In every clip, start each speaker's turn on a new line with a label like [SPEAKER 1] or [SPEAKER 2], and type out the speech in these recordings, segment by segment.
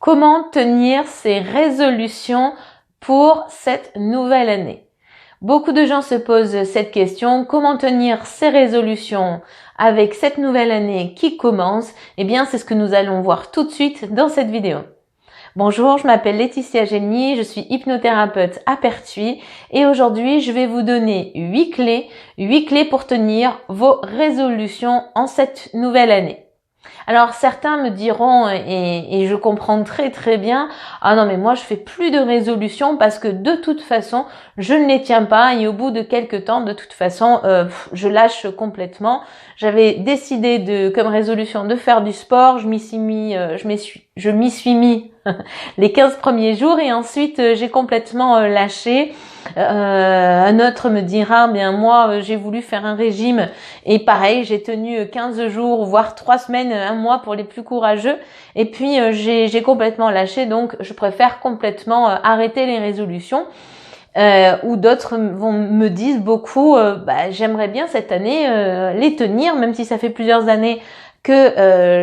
[SPEAKER 1] Comment tenir ses résolutions pour cette nouvelle année? Beaucoup de gens se posent cette question, comment tenir ses résolutions avec cette nouvelle année qui commence? Eh bien, c'est ce que nous allons voir tout de suite dans cette vidéo. Bonjour, je m'appelle Laetitia Gelny, je suis hypnothérapeute à Pertuis et aujourd'hui, je vais vous donner 8 clés pour tenir vos résolutions en cette nouvelle année. Alors certains me diront, et je comprends très bien, ah non mais moi je fais plus de résolutions parce que de toute façon je ne les tiens pas et au bout de quelques temps de toute façon je lâche complètement. J'avais décidé comme résolution de faire du sport, je m'y suis mis les 15 premiers jours et ensuite j'ai complètement lâché. Un autre me dira, bien moi j'ai voulu faire un régime et pareil j'ai tenu 15 jours voire 3 semaines, un mois pour les plus courageux et puis j'ai complètement lâché, donc je préfère complètement arrêter les résolutions. Ou d'autres me disent beaucoup, j'aimerais bien cette année les tenir, même si ça fait plusieurs années que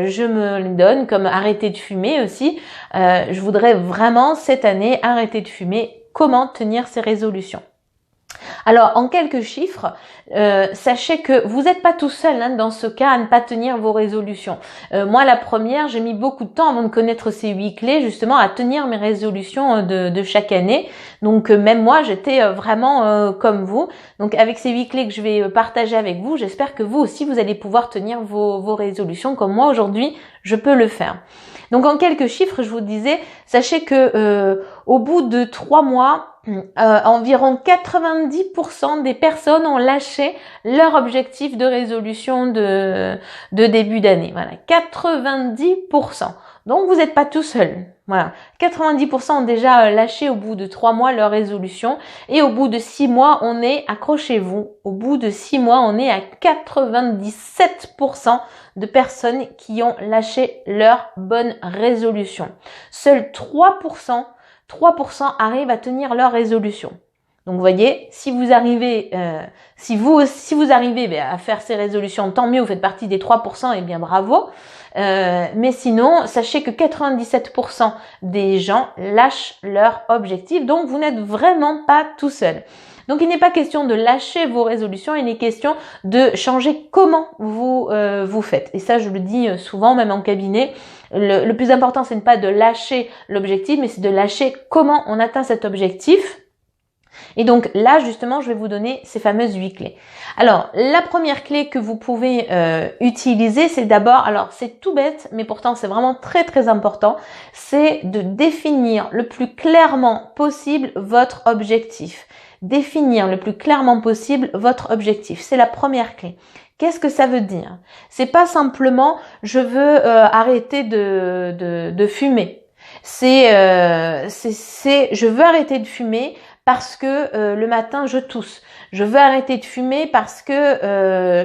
[SPEAKER 1] je me les donne, comme arrêter de fumer aussi. Je voudrais vraiment cette année arrêter de fumer. Comment tenir ces résolutions? Alors, en quelques chiffres, sachez que vous n'êtes pas tout seul dans ce cas à ne pas tenir vos résolutions. Moi, la première, j'ai mis beaucoup de temps avant de connaître ces 8 clés, justement, à tenir mes résolutions de chaque année. Donc, même moi, j'étais vraiment comme vous. Donc, avec ces 8 clés que je vais partager avec vous, j'espère que vous aussi, vous allez pouvoir tenir vos résolutions comme moi aujourd'hui, je peux le faire. Donc, en quelques chiffres, je vous disais, sachez que au bout de 3 mois, environ 90% des personnes ont lâché leur objectif de résolution de début d'année. Voilà, 90%. Donc vous n'êtes pas tout seul. Voilà, 90% ont déjà lâché au bout de 3 mois leur résolution et au bout de 6 mois, on est, accrochez-vous, au bout de 6 mois, on est à 97% de personnes qui ont lâché leur bonne résolution. Seuls 3% arrivent à tenir leur résolution. Donc vous voyez, si vous arrivez à faire ces résolutions, tant mieux, vous faites partie des 3%, et bien bravo. Mais sinon, sachez que 97% des gens lâchent leur objectif, donc vous n'êtes vraiment pas tout seul. Donc il n'est pas question de lâcher vos résolutions, il est question de changer comment vous faites. Et ça, je le dis souvent, même en cabinet. Le plus important, c'est pas de lâcher l'objectif, mais c'est de lâcher comment on atteint cet objectif. Et donc là, justement, je vais vous donner ces fameuses 8 clés. Alors, la première clé que vous pouvez utiliser, c'est d'abord, alors c'est tout bête, mais pourtant c'est vraiment très important, c'est de définir le plus clairement possible votre objectif. Définir le plus clairement possible votre objectif. C'est la première clé. Qu'est-ce que ça veut dire? C'est pas simplement je veux arrêter de fumer. C'est je veux arrêter de fumer parce que le matin je tousse. Je veux arrêter de fumer parce que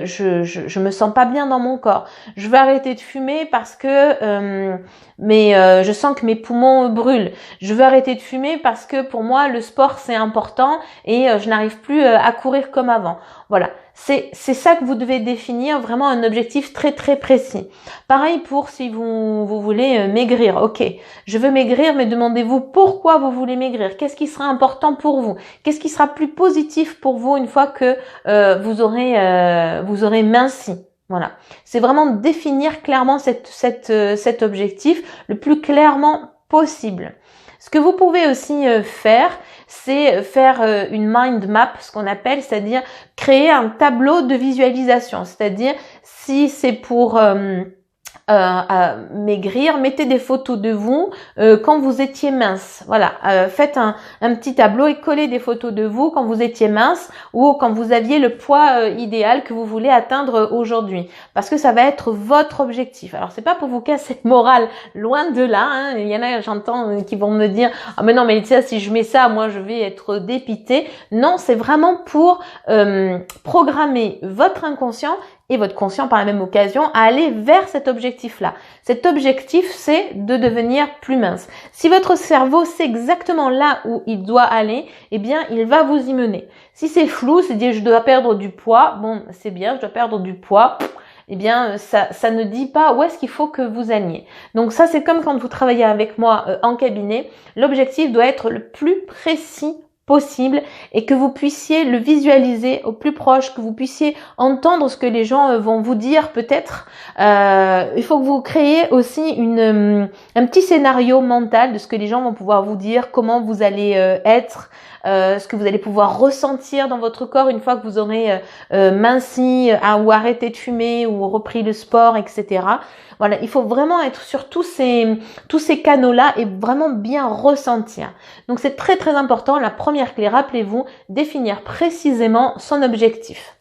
[SPEAKER 1] je me sens pas bien dans mon corps. Je veux arrêter de fumer parce que je sens que mes poumons brûlent. Je veux arrêter de fumer parce que pour moi le sport c'est important et je n'arrive plus à courir comme avant. Voilà, c'est ça que vous devez définir, vraiment un objectif très précis. Pareil pour si vous voulez maigrir. Ok, je veux maigrir, mais demandez-vous pourquoi vous voulez maigrir. Qu'est-ce qui sera important pour vous? Qu'est-ce qui sera plus positif pour vous une fois que vous aurez minci? Voilà, c'est vraiment définir clairement cet objectif le plus clairement possible. Ce que vous pouvez aussi faire, c'est faire une mind map, ce qu'on appelle, c'est-à-dire créer un tableau de visualisation. C'est-à-dire, si c'est pour maigrir, mettez des photos de vous quand vous étiez mince. Voilà, faites un petit tableau et collez des photos de vous quand vous étiez mince ou quand vous aviez le poids idéal que vous voulez atteindre aujourd'hui, parce que ça va être votre objectif. Alors c'est pas pour vous casser le moral, loin de là. Il y en a, j'entends, qui vont me dire ah mais non mais ça, si je mets ça, moi je vais être dépité. Non, c'est vraiment pour programmer votre inconscient et votre conscient par la même occasion à aller vers cet objectif-là. Cet objectif, c'est de devenir plus mince. Si votre cerveau sait exactement là où il doit aller, eh bien, il va vous y mener. Si c'est flou, c'est dire je dois perdre du poids, bon, c'est bien, je dois perdre du poids. eh bien, ça ne dit pas où est-ce qu'il faut que vous alliez. Donc ça, c'est comme quand vous travaillez avec moi en cabinet. L'objectif doit être le plus précis possible et que vous puissiez le visualiser au plus proche, que vous puissiez entendre ce que les gens vont vous dire peut-être. Il faut que vous créiez aussi un petit scénario mental de ce que les gens vont pouvoir vous dire, comment vous allez être, ce que vous allez pouvoir ressentir dans votre corps une fois que vous aurez minci ou arrêté de fumer ou repris le sport, etc. Voilà, il faut vraiment être sur tous ces canaux-là et vraiment bien ressentir. Donc c'est très très important. La première clé, rappelez-vous, définir précisément son objectif.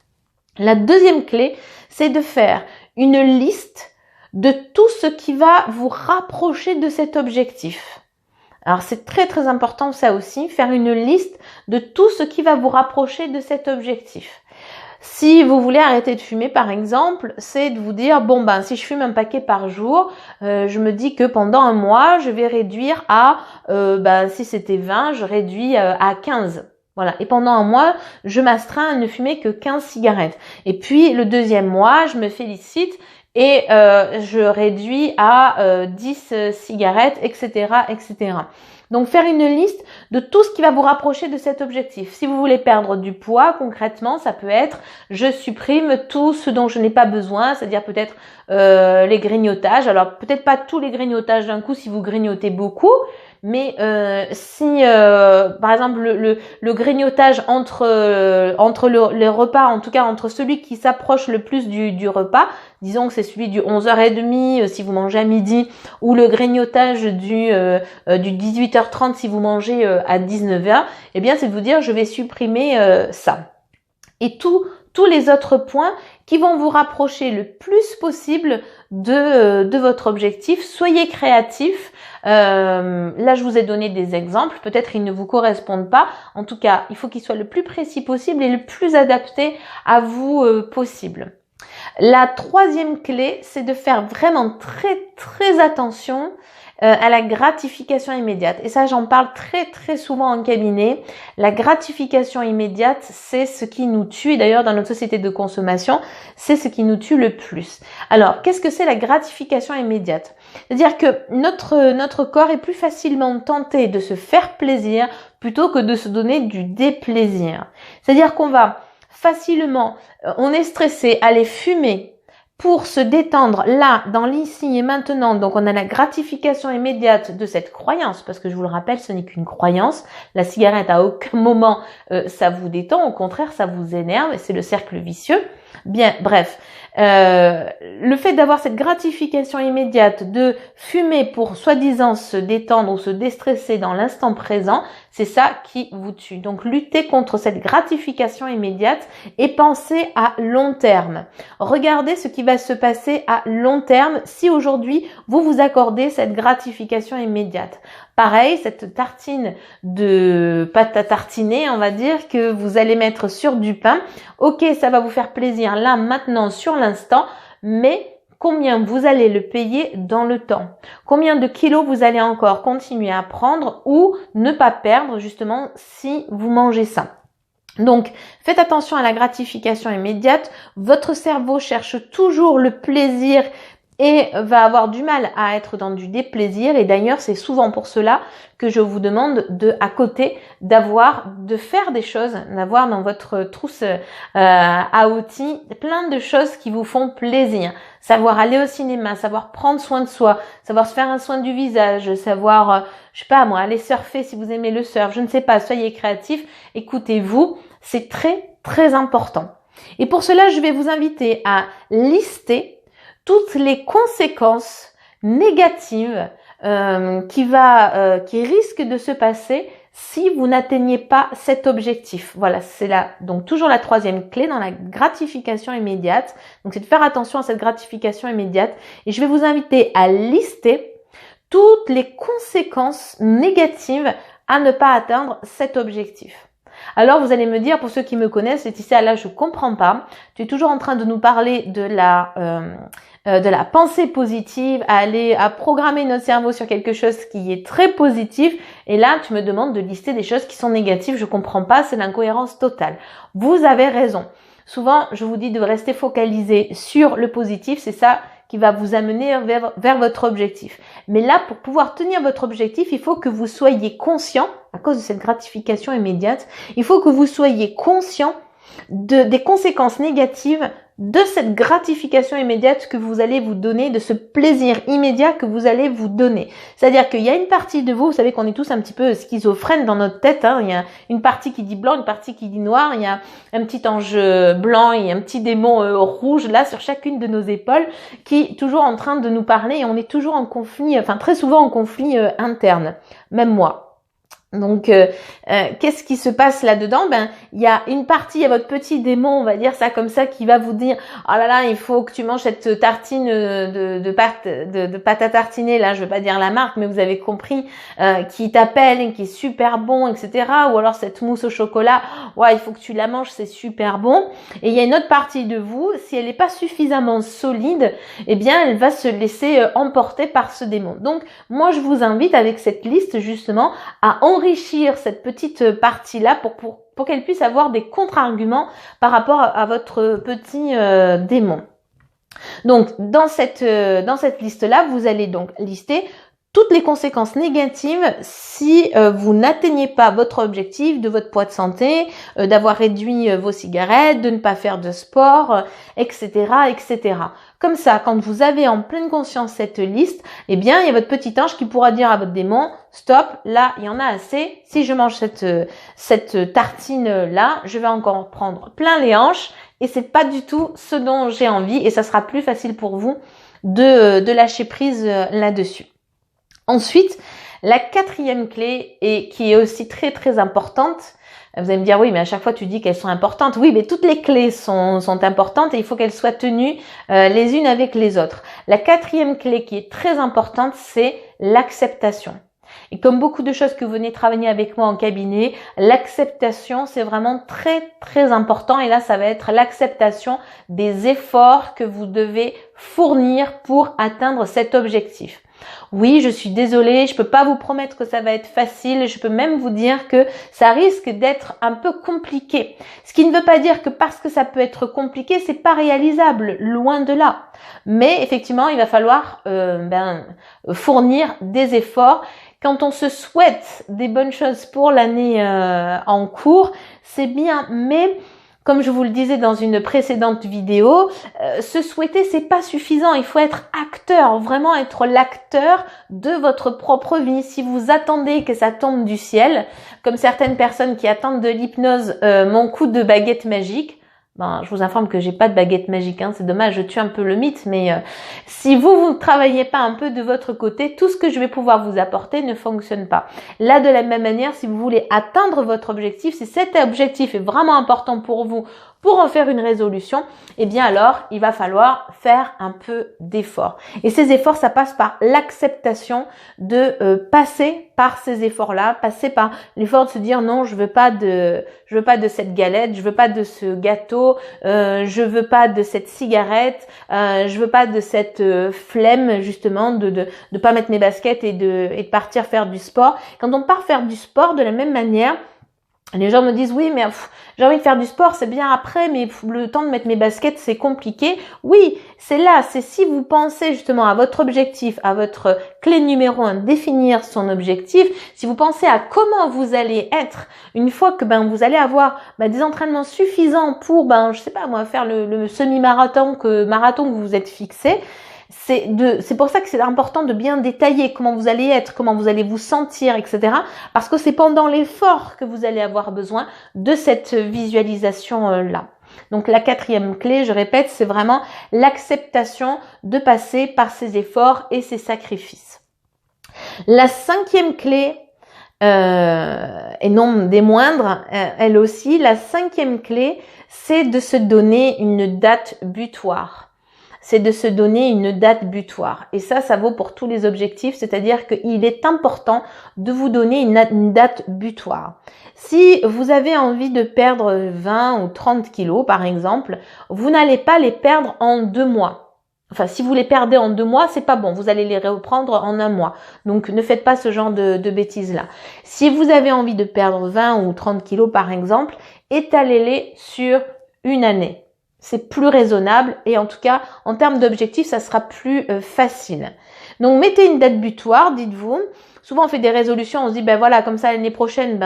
[SPEAKER 1] La deuxième clé, c'est de faire une liste de tout ce qui va vous rapprocher de cet objectif. Alors c'est très très important ça aussi, faire une liste de tout ce qui va vous rapprocher de cet objectif. Si vous voulez arrêter de fumer, par exemple, c'est de vous dire, bon ben si je fume un paquet par jour, je me dis que pendant un mois, je vais réduire à, si c'était 20, je réduis à 15. Voilà. Et pendant un mois, je m'astreins à ne fumer que 15 cigarettes. Et puis le deuxième mois, je me félicite et je réduis à 10 cigarettes, etc., etc. Donc faire une liste de tout ce qui va vous rapprocher de cet objectif. Si vous voulez perdre du poids, concrètement, ça peut être je supprime tout ce dont je n'ai pas besoin, c'est-à-dire peut-être les grignotages. Alors peut-être pas tous les grignotages d'un coup si vous grignotez beaucoup, mais si par exemple le grignotage entre les repas, en tout cas entre celui qui s'approche le plus du repas, disons que c'est celui du 11h30 si vous mangez à midi, ou le grignotage du 18h30 si vous mangez à 19h, eh bien c'est de vous dire je vais supprimer ça. Et tous les autres points qui vont vous rapprocher le plus possible de votre objectif. Soyez créatifs. Là, je vous ai donné des exemples. Peut-être ils ne vous correspondent pas. En tout cas, il faut qu'ils soient le plus précis possible et le plus adapté à vous possible. La troisième clé, c'est de faire vraiment très très attention à la gratification immédiate. Et ça, j'en parle très très souvent en cabinet. La gratification immédiate, c'est ce qui nous tue. D'ailleurs, dans notre société de consommation, c'est ce qui nous tue le plus. Alors, qu'est-ce que c'est la gratification immédiate? C'est-à-dire que notre corps est plus facilement tenté de se faire plaisir plutôt que de se donner du déplaisir. C'est-à-dire qu'on va facilement, on est stressé, aller fumer pour se détendre là, dans l'ici et maintenant. Donc on a la gratification immédiate de cette croyance, parce que je vous le rappelle, ce n'est qu'une croyance. La cigarette, à aucun moment ça vous détend, au contraire ça vous énerve et c'est le cercle vicieux. Bien, bref, le fait d'avoir cette gratification immédiate, de fumer pour soi-disant se détendre ou se déstresser dans l'instant présent, c'est ça qui vous tue. Donc luttez contre cette gratification immédiate et pensez à long terme. Regardez ce qui va se passer à long terme si aujourd'hui vous vous accordez cette gratification immédiate. Pareil, cette tartine de pâte à tartiner, on va dire, que vous allez mettre sur du pain. Ok, ça va vous faire plaisir là, maintenant, sur l'instant, mais combien vous allez le payer dans le temps? Combien de kilos vous allez encore continuer à prendre ou ne pas perdre justement si vous mangez ça? Donc, faites attention à la gratification immédiate. Votre cerveau cherche toujours le plaisir et va avoir du mal à être dans du déplaisir. Et d'ailleurs, c'est souvent pour cela que je vous demande à côté de faire des choses, d'avoir dans votre trousse à outils plein de choses qui vous font plaisir. Savoir aller au cinéma, savoir prendre soin de soi, savoir se faire un soin du visage, savoir, je sais pas moi, aller surfer si vous aimez le surf, je ne sais pas, soyez créatifs, écoutez-vous, c'est très très important. Et pour cela, je vais vous inviter à lister toutes les conséquences négatives qui risquent de se passer si vous n'atteignez pas cet objectif. Voilà, c'est donc toujours la troisième clé dans la gratification immédiate. Donc c'est de faire attention à cette gratification immédiate. Et je vais vous inviter à lister toutes les conséquences négatives à ne pas atteindre cet objectif. Alors vous allez me dire, pour ceux qui me connaissent, Laetitia, là je comprends pas. Tu es toujours en train de nous parler de la pensée positive, à programmer notre cerveau sur quelque chose qui est très positif. Et là, tu me demandes de lister des choses qui sont négatives. Je comprends pas, c'est l'incohérence totale. Vous avez raison. souvent, je vous dis de rester focalisé sur le positif. C'est ça qui va vous amener vers votre objectif. Mais là, pour pouvoir tenir votre objectif, il faut que vous soyez conscient, à cause de cette gratification immédiate, il faut que vous soyez conscient des conséquences négatives de cette gratification immédiate que vous allez vous donner, de ce plaisir immédiat que vous allez vous donner. C'est-à-dire qu'il y a une partie de vous savez qu'on est tous un petit peu schizophrènes dans notre tête, hein. Il y a une partie qui dit blanc, une partie qui dit noir, il y a un petit ange blanc et un petit démon rouge là sur chacune de nos épaules qui est toujours en train de nous parler et on est toujours en conflit, enfin très souvent en conflit interne, même moi. Donc, qu'est-ce qui se passe là-dedans? Il y a une partie, il y a votre petit démon, on va dire ça comme ça, qui va vous dire, oh là là, il faut que tu manges cette tartine de pâte à tartiner, là, je veux pas dire la marque, mais vous avez compris, qui t'appelle et qui est super bon, etc. Ou alors cette mousse au chocolat, ouais, il faut que tu la manges, c'est super bon. Et il y a une autre partie de vous, si elle n'est pas suffisamment solide, eh bien, elle va se laisser emporter par ce démon. Donc, moi, je vous invite avec cette liste, justement, à enrichir cette petite partie-là pour qu'elle puisse avoir des contre-arguments par rapport à votre petit démon. Donc, dans cette liste-là, vous allez donc lister toutes les conséquences négatives si vous n'atteignez pas votre objectif de votre poids de santé, d'avoir réduit vos cigarettes, de ne pas faire de sport, etc., etc. Comme ça, quand vous avez en pleine conscience cette liste, eh bien, il y a votre petit ange qui pourra dire à votre démon, stop, là, il y en a assez. Si je mange cette tartine-là, je vais encore prendre plein les hanches et c'est pas du tout ce dont j'ai envie et ça sera plus facile pour vous de lâcher prise là-dessus. Ensuite, la quatrième clé et qui est aussi très très importante, vous allez me dire oui mais à chaque fois tu dis qu'elles sont importantes. Oui mais toutes les clés sont importantes et il faut qu'elles soient tenues les unes avec les autres. La quatrième clé qui est très importante c'est l'acceptation. Et comme beaucoup de choses que vous venez travailler avec moi en cabinet, l'acceptation c'est vraiment très très important et là ça va être l'acceptation des efforts que vous devez fournir pour atteindre cet objectif. Oui, je suis désolée, je peux pas vous promettre que ça va être facile, je peux même vous dire que ça risque d'être un peu compliqué. Ce qui ne veut pas dire que parce que ça peut être compliqué, c'est pas réalisable, loin de là. Mais effectivement, il va falloir fournir des efforts. Quand on se souhaite des bonnes choses pour l'année en cours, c'est bien, mais comme je vous le disais dans une précédente vidéo, se souhaiter c'est pas suffisant, il faut être acteur, vraiment être l'acteur de votre propre vie. Si vous attendez que ça tombe du ciel, comme certaines personnes qui attendent de l'hypnose mon coup de baguette magique, je vous informe que j'ai pas de baguette magique, hein, c'est dommage, je tue un peu le mythe, mais si vous ne travaillez pas un peu de votre côté, tout ce que je vais pouvoir vous apporter ne fonctionne pas. Là, de la même manière, si vous voulez atteindre votre objectif, si cet objectif est vraiment important pour vous, pour en faire une résolution, eh bien alors, il va falloir faire un peu d'efforts. Et ces efforts, ça passe par l'acceptation de passer par ces efforts-là, passer par l'effort de se dire non, je veux pas de cette galette, je veux pas de ce gâteau, je veux pas de cette cigarette, je veux pas de cette flemme justement de pas mettre mes baskets et de partir faire du sport. Quand on part faire du sport de la même manière, les gens me disent oui mais j'ai envie de faire du sport, c'est bien après, mais le temps de mettre mes baskets c'est compliqué. Oui, c'est là, c'est si vous pensez justement à votre objectif, à votre clé numéro 1, définir son objectif, si vous pensez à comment vous allez être une fois que vous allez avoir des entraînements suffisants pour je sais pas moi faire le semi-marathon que vous vous êtes fixé. C'est pour ça que c'est important de bien détailler comment vous allez être, comment vous allez vous sentir, etc. Parce que c'est pendant l'effort que vous allez avoir besoin de cette visualisation-là. Donc la quatrième clé, je répète, c'est vraiment l'acceptation de passer par ces efforts et ces sacrifices. La cinquième clé, et non des moindres, elle aussi, la cinquième clé, c'est de se donner une date butoir. C'est de se donner une date butoir. Et ça vaut pour tous les objectifs, c'est-à-dire qu'il est important de vous donner une date butoir. Si vous avez envie de perdre 20 ou 30 kilos, par exemple, vous n'allez pas les perdre en 2 mois. Enfin, si vous les perdez en 2 mois, c'est pas bon. Vous allez les reprendre en 1 mois. Donc, ne faites pas ce genre de bêtises-là. Si vous avez envie de perdre 20 ou 30 kilos, par exemple, étalez-les sur une année. C'est plus raisonnable et en tout cas, en termes d'objectifs, ça sera plus facile. Donc, mettez une date butoir, dites-vous. Souvent, on fait des résolutions, on se dit, ben voilà, comme ça, l'année prochaine,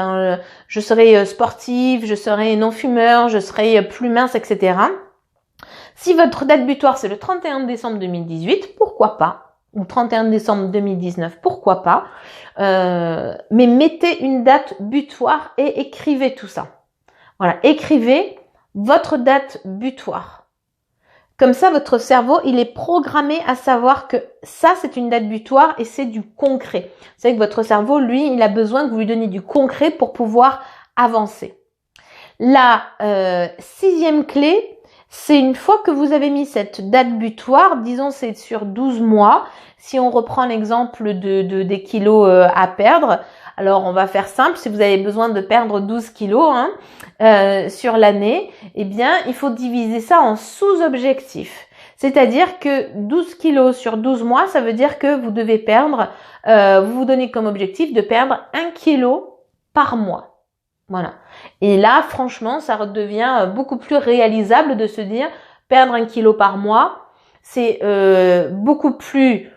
[SPEAKER 1] je serai sportive, je serai non-fumeur, je serai plus mince, etc. Si votre date butoir, c'est le 31 décembre 2018, pourquoi pas? Ou 31 décembre 2019, pourquoi pas? Mais mettez une date butoir et écrivez tout ça. Voilà, écrivez votre date butoir. Comme ça, votre cerveau, il est programmé à savoir que ça, c'est une date butoir et c'est du concret. Vous savez que votre cerveau, lui, il a besoin que vous lui donniez du concret pour pouvoir avancer. La 6e clé, c'est une fois que vous avez mis cette date butoir, disons c'est sur 12 mois, si on reprend l'exemple des kilos à perdre, alors on va faire simple, si vous avez besoin de perdre 12 kilos sur l'année, eh bien il faut diviser ça en sous-objectifs. C'est-à-dire que 12 kilos sur 12 mois, ça veut dire que vous devez perdre, vous vous donnez comme objectif de perdre 1 kilo par mois. Voilà. Et là, franchement, ça redevient beaucoup plus réalisable de se dire perdre 1 kilo par mois, c'est beaucoup plus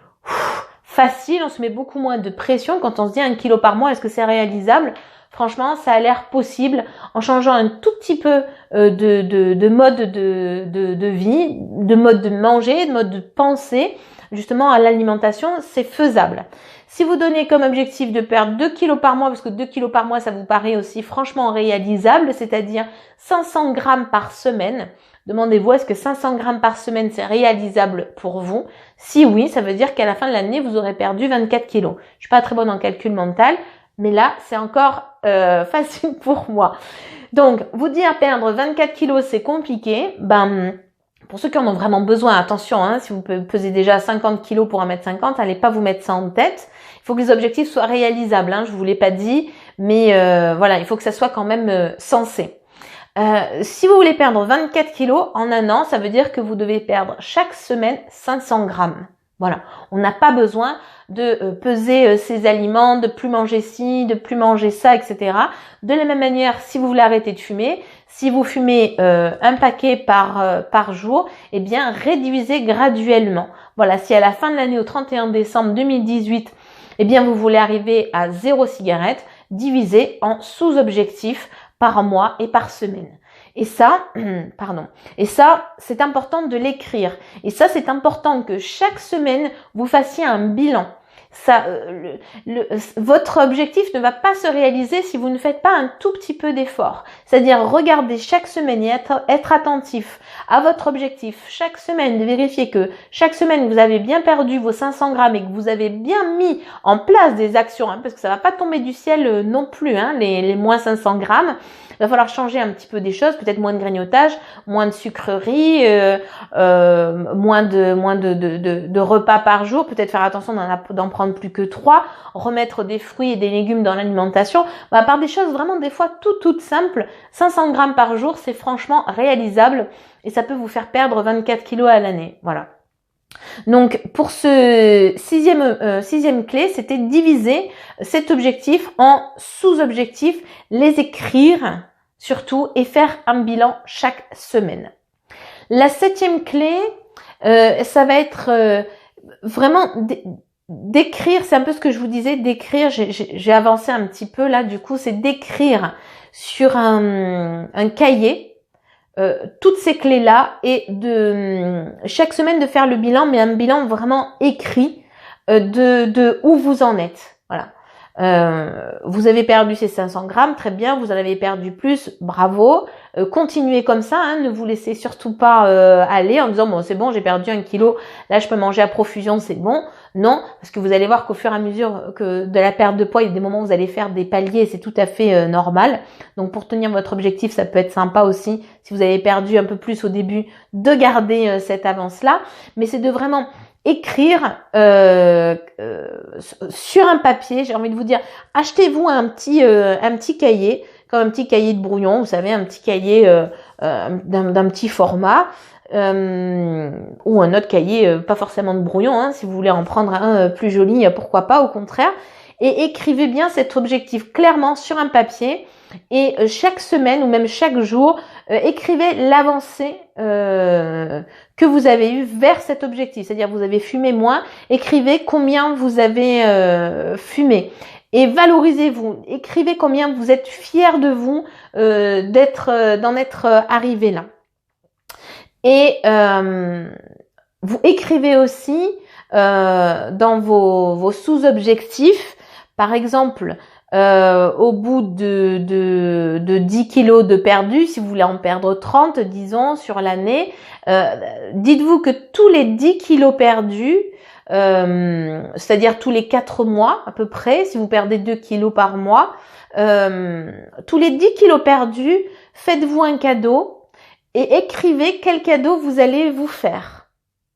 [SPEAKER 1] facile, on se met beaucoup moins de pression quand on se dit 1 kilo par mois, est-ce que c'est réalisable? Franchement, ça a l'air possible en changeant un tout petit peu de mode de vie, de mode de manger, de mode de penser, justement à l'alimentation, c'est faisable. Si vous donnez comme objectif de perdre 2 kilos par mois, parce que 2 kilos par mois, ça vous paraît aussi franchement réalisable, c'est-à-dire 500 grammes par semaine, demandez-vous, est-ce que 500 grammes par semaine, c'est réalisable pour vous? Si oui, ça veut dire qu'à la fin de l'année, vous aurez perdu 24 kilos. Je suis pas très bonne en calcul mental, mais là, c'est encore facile pour moi. Donc, vous dire perdre 24 kilos, c'est compliqué. Pour ceux qui en ont vraiment besoin, attention, si vous pesez déjà 50 kilos pour 1m50, allez pas vous mettre ça en tête. Il faut que les objectifs soient réalisables, je vous l'ai pas dit, mais voilà, il faut que ça soit quand même sensé. Si vous voulez perdre 24 kilos en un an, ça veut dire que vous devez perdre chaque semaine 500 grammes. Voilà, on n'a pas besoin de peser ses aliments, de plus manger ci, de plus manger ça, etc. De la même manière, si vous voulez arrêter de fumer, si vous fumez un paquet par jour, eh bien réduisez graduellement. Voilà, si à la fin de l'année, au 31 décembre 2018, eh bien vous voulez arriver à 0 cigarette, divisez en sous-objectifs par mois et par semaine. Et ça, c'est important de l'écrire. Et ça, c'est important que chaque semaine, vous fassiez un bilan. Ça, votre objectif ne va pas se réaliser si vous ne faites pas un tout petit peu d'effort. C'est-à-dire regarder chaque semaine et être attentif à votre objectif. Chaque semaine, de vérifier que chaque semaine, vous avez bien perdu vos 500 grammes et que vous avez bien mis en place des actions, parce que ça va pas tomber du ciel non plus, les moins 500 grammes. Il va falloir changer un petit peu des choses, peut-être moins de grignotage, moins de sucreries, moins de repas par jour, peut-être faire attention d'en prendre plus que 3, remettre des fruits et des légumes dans l'alimentation, par des choses vraiment des fois toutes simples. 500 grammes par jour, c'est franchement réalisable et ça peut vous faire perdre 24 kilos à l'année. Voilà. Donc pour ce sixième clé, c'était diviser cet objectif en sous-objectifs, les écrire surtout et faire un bilan chaque semaine. La 7e clé, ça va être vraiment d'écrire, c'est un peu ce que je vous disais, d'écrire, j'ai avancé un petit peu là, du coup c'est d'écrire sur un cahier toutes ces clés-là et de chaque semaine de faire le bilan, mais un bilan vraiment écrit de où vous en êtes. Voilà. Vous avez perdu ces 500 grammes, très bien, vous en avez perdu plus, bravo. Continuez comme ça, ne vous laissez surtout pas aller en disant bon c'est bon, j'ai perdu 1 kilo, là je peux manger à profusion, c'est bon. Non, parce que vous allez voir qu'au fur et à mesure que de la perte de poids, il y a des moments où vous allez faire des paliers et c'est tout à fait normal. Donc pour tenir votre objectif, ça peut être sympa aussi, si vous avez perdu un peu plus au début, de garder cette avance-là. Mais c'est de vraiment écrire sur un papier, j'ai envie de vous dire, achetez-vous un petit cahier, comme un petit cahier de brouillon, vous savez, un petit cahier d'un petit format, ou un autre cahier, pas forcément de brouillon, si vous voulez en prendre un plus joli, pourquoi pas, au contraire, et écrivez bien cet objectif clairement sur un papier, et chaque semaine ou même chaque jour, écrivez l'avancée que vous avez eue vers cet objectif. C'est-à-dire vous avez fumé moins, écrivez combien vous avez fumé. Et valorisez-vous, écrivez combien vous êtes fiers de vous d'en être arrivé là. Et vous écrivez aussi dans vos sous-objectifs, par exemple, au bout de 10 kilos de perdu, si vous voulez en perdre 30, disons, sur l'année, dites-vous que tous les 10 kilos perdus, c'est-à-dire tous les 4 mois à peu près, si vous perdez 2 kilos par mois, tous les 10 kilos perdus, faites-vous un cadeau et écrivez quel cadeau vous allez vous faire.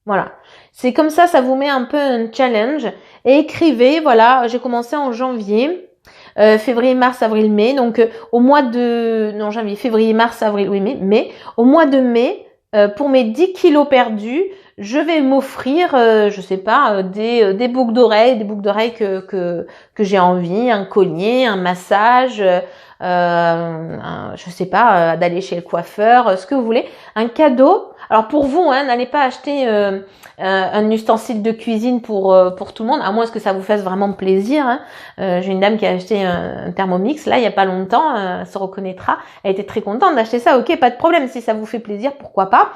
[SPEAKER 1] Voilà. C'est comme ça vous met un peu un challenge. Et écrivez, voilà, j'ai commencé en janvier, février, mars, avril, mai. Donc au mois de... Non, janvier, février, mars, avril, oui, mai. Au mois de mai, pour mes 10 kilos perdus, je vais m'offrir, je sais pas, des boucles d'oreilles, que j'ai envie, un collier, un massage, je sais pas, d'aller chez le coiffeur, ce que vous voulez, un cadeau. Alors pour vous, hein, n'allez pas acheter un ustensile de cuisine pour tout le monde, à moins que ça vous fasse vraiment plaisir. Hein. J'ai une dame qui a acheté un Thermomix là il y a pas longtemps, elle se reconnaîtra. Elle était très contente d'acheter ça. Ok, pas de problème, si ça vous fait plaisir, pourquoi pas.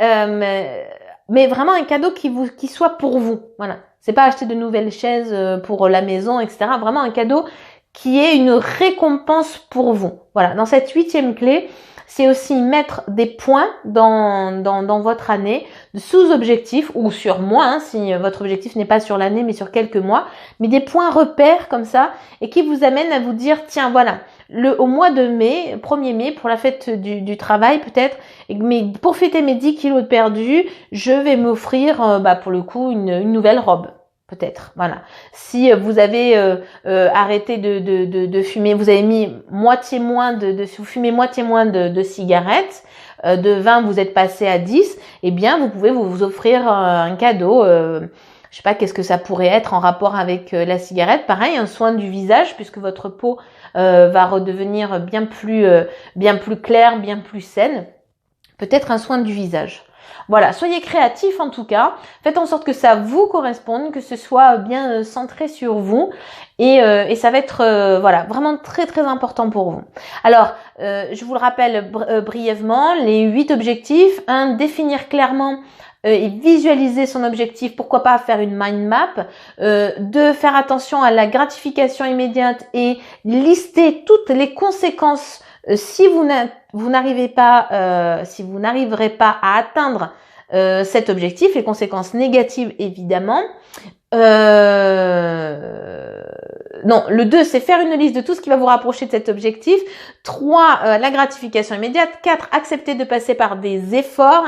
[SPEAKER 1] Mais vraiment un cadeau qui soit pour vous. Voilà. C'est pas acheter de nouvelles chaises pour la maison, etc. Vraiment un cadeau qui est une récompense pour vous. Voilà. Dans cette 8e clé, c'est aussi mettre des points dans votre année, de sous-objectifs ou sur mois, hein, si votre objectif n'est pas sur l'année mais sur quelques mois, mais des points repères comme ça et qui vous amènent à vous dire, tiens, voilà, au mois de mai, 1er mai, pour la fête du travail peut-être, mais pour fêter mes 10 kilos de perdus, je vais m'offrir, pour le coup, une nouvelle robe. Peut-être, voilà. Si vous avez arrêté de fumer, vous avez mis moitié moins vous fumez moitié moins de cigarettes, de 20 vous êtes passé à 10, eh bien vous pouvez vous offrir un cadeau. Je sais pas qu'est-ce que ça pourrait être en rapport avec la cigarette. Pareil, un soin du visage puisque votre peau va redevenir bien plus claire, bien plus saine. Peut-être un soin du visage. Voilà, soyez créatifs en tout cas, faites en sorte que ça vous corresponde, que ce soit bien centré sur vous et ça va être voilà, vraiment très très important pour vous. Alors, je vous le rappelle brièvement, les 8 objectifs. 1, définir clairement et visualiser son objectif, pourquoi pas faire une mind map. 2, faire attention à la gratification immédiate et lister toutes les conséquences si vous n'arriverez pas à atteindre cet objectif, les conséquences négatives évidemment. Non, le 2, c'est faire une liste de tout ce qui va vous rapprocher de cet objectif. 3, la gratification immédiate. 4, accepter de passer par des efforts,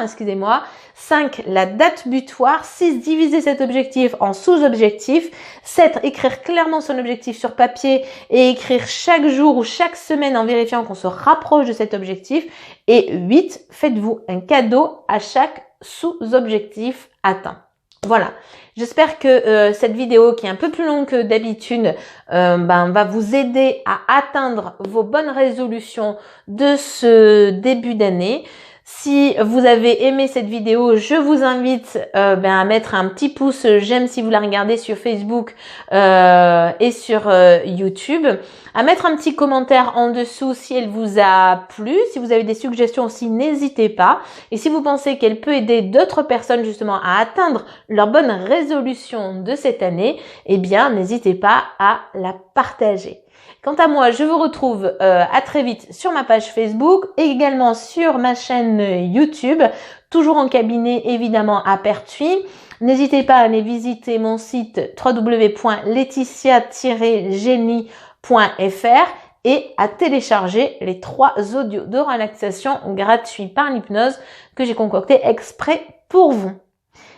[SPEAKER 1] 5, la date butoir. 6, diviser cet objectif en sous-objectifs. 7, écrire clairement son objectif sur papier et écrire chaque jour ou chaque semaine en vérifiant qu'on se rapproche de cet objectif. Et 8, faites-vous un cadeau à chaque sous-objectif atteint. Voilà, j'espère que cette vidéo qui est un peu plus longue que d'habitude va vous aider à atteindre vos bonnes résolutions de ce début d'année. Si vous avez aimé cette vidéo, je vous invite à mettre un petit pouce j'aime si vous la regardez sur Facebook et sur YouTube, à mettre un petit commentaire en dessous si elle vous a plu. Si vous avez des suggestions aussi, n'hésitez pas. Et si vous pensez qu'elle peut aider d'autres personnes justement à atteindre leur bonne résolution de cette année, eh bien n'hésitez pas à la partager. Quant à moi, je vous retrouve à très vite sur ma page Facebook et également sur ma chaîne YouTube, toujours en cabinet évidemment à Pertuis. N'hésitez pas à aller visiter mon site www.laetitia-génie.fr et à télécharger les 3 audios de relaxation gratuits par l'hypnose que j'ai concocté exprès pour vous.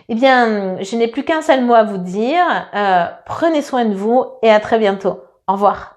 [SPEAKER 1] Eh bien, je n'ai plus qu'un seul mot à vous dire. Prenez soin de vous et à très bientôt. Au revoir.